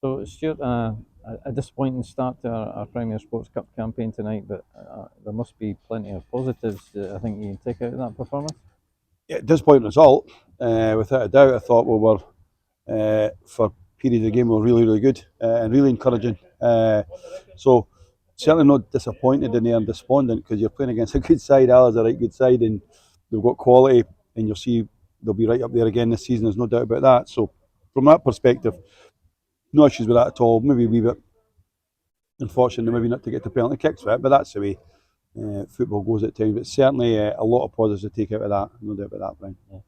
So, Stuart, a disappointing start to our Premier Sports Cup campaign tonight, but there must be plenty of positives that I think you can take out of that performance. Yeah, disappointing result, without a doubt. I thought we were, for period of the game, we were really, really good and really encouraging. So certainly not disappointed in there and despondent because you're playing against a good side. Alloa's a right good side and they've got quality and you'll see they'll be right up there again this season. There's no doubt about that. So from that perspective, no issues with that at all. Maybe a wee bit unfortunate, maybe not to get the penalty kicks for it, but that's the way football goes at times. But certainly a lot of positives to take out of that, no doubt about that, Brian. Yeah.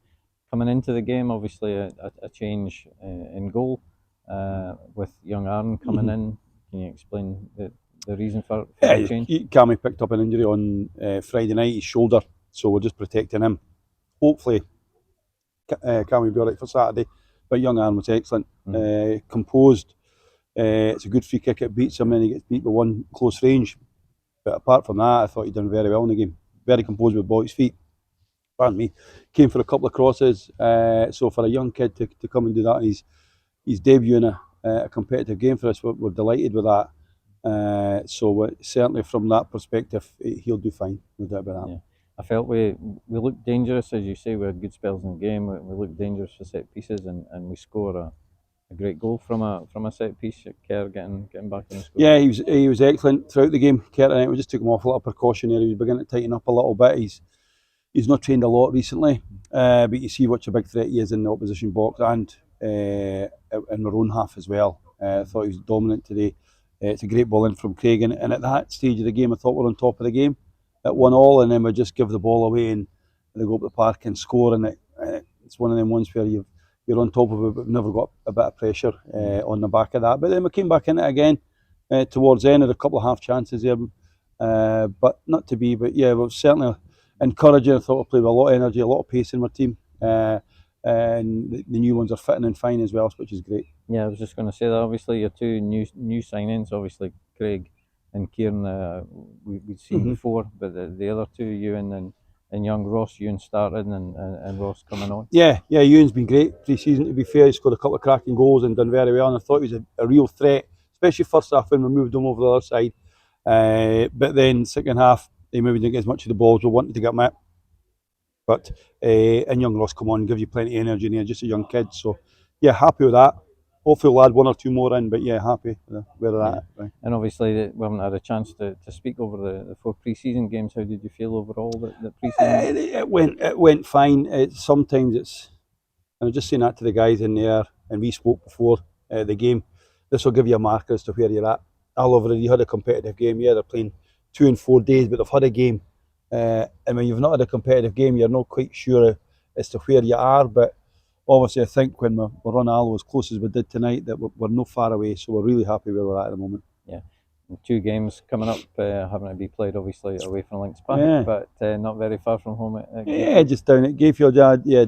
Coming into the game, obviously a change in goal with young Aaron coming in. Can you explain the reason for Yeah, the change? Cammy picked up an injury on Friday night, his shoulder, so we're just protecting him. Hopefully, Cammy will be all right for Saturday. But young Aaron was excellent, composed. It's a good free kick. It beats him, and he gets beat by one close range. But apart from that, I thought he'd done very well in the game. Very composed with boys' feet. Pardon me. Came for a couple of crosses. So for a young kid to come and do that, and he's debuting a competitive game for us. We're delighted with that. So certainly from that perspective, he'll do fine. No doubt about that. Yeah. I felt we looked dangerous, as you say. We had good spells in the game. We looked dangerous for set pieces, and we scored a great goal from a set piece. Kerr getting back in the score. Yeah, he was excellent throughout the game. Kurt and I, we just took him off a little precaution there. He was beginning to tighten up a little bit. He's not trained a lot recently, but you see what a big threat he is in the opposition box and in our own half as well. I thought he was dominant today. It's a great ball in from Craig, and at that stage of the game, I thought we were on top of the game at 1-1, and then we just give the ball away and they go up the park and score, and it's one of them ones where you're on top of it, but we've never got a bit of pressure on the back of that. But then we came back in it again towards the end, had a couple of half chances there, but not to be. But yeah, we were certainly encouraging. I thought we played with a lot of energy, a lot of pace in our team, and the new ones are fitting in fine as well, which is great. Yeah, I was just going to say that. Obviously, your two new signings, obviously Craig and Kieran, we'd seen before, but the other two, Ewan and young Ross, Ewan started and Ross coming on. Yeah, Ewan's been great pre-season. To be fair, he scored a couple of cracking goals and done very well. And I thought he was a real threat, especially first half when we moved him over the other side. But then second half, he maybe didn't get as much of the balls we wanted to get him at. But and young Ross come on and give you plenty of energy, and he's just a young kid. So yeah, happy with that. Hopefully we'll add one or two more in, but yeah, happy with where they're at. Right. And obviously we haven't had a chance to speak over the four pre-season games. How did you feel overall the pre-season? It went fine. Sometimes it's, and I was just saying that to the guys in there, and we spoke before the game. This will give you a marker as to where you're at. Alloa already had a competitive game. Yeah, they're playing 2 and 4 days, but they've had a game. And when you've not had a competitive game, you're not quite sure as to where you are. But obviously, I think when we're on Alloa as close as we did tonight, that we're not far away. So we're really happy where we're at the moment. Yeah. And 2 games coming up, having to be played obviously away from Links Park, but not very far from home. Just down at Gayfield. Yeah,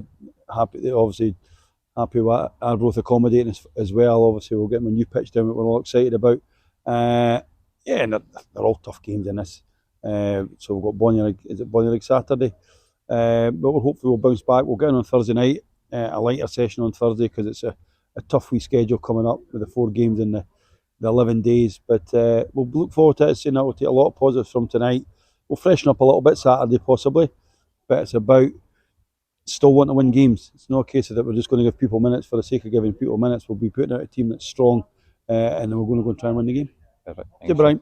happy. Obviously, happy with Arbroath accommodating us as well. Obviously, we'll get them a new pitch down that we're all excited about. And they're all tough games in this. So we've got Bonnyrigg Saturday. But we'll hopefully we'll bounce back. We'll get on Thursday night, a lighter session on Thursday because it's a tough wee schedule coming up with the 4 games in the 11 days. But we'll look forward to it. Saying that we'll take a lot of positives from tonight. We'll freshen up a little bit Saturday possibly, but it's about still wanting to win games. It's not a case of that we're just going to give people minutes for the sake of giving people minutes. We'll be putting out a team that's strong, and then we're going to go and try and win the game. Perfect. Okay, Brian.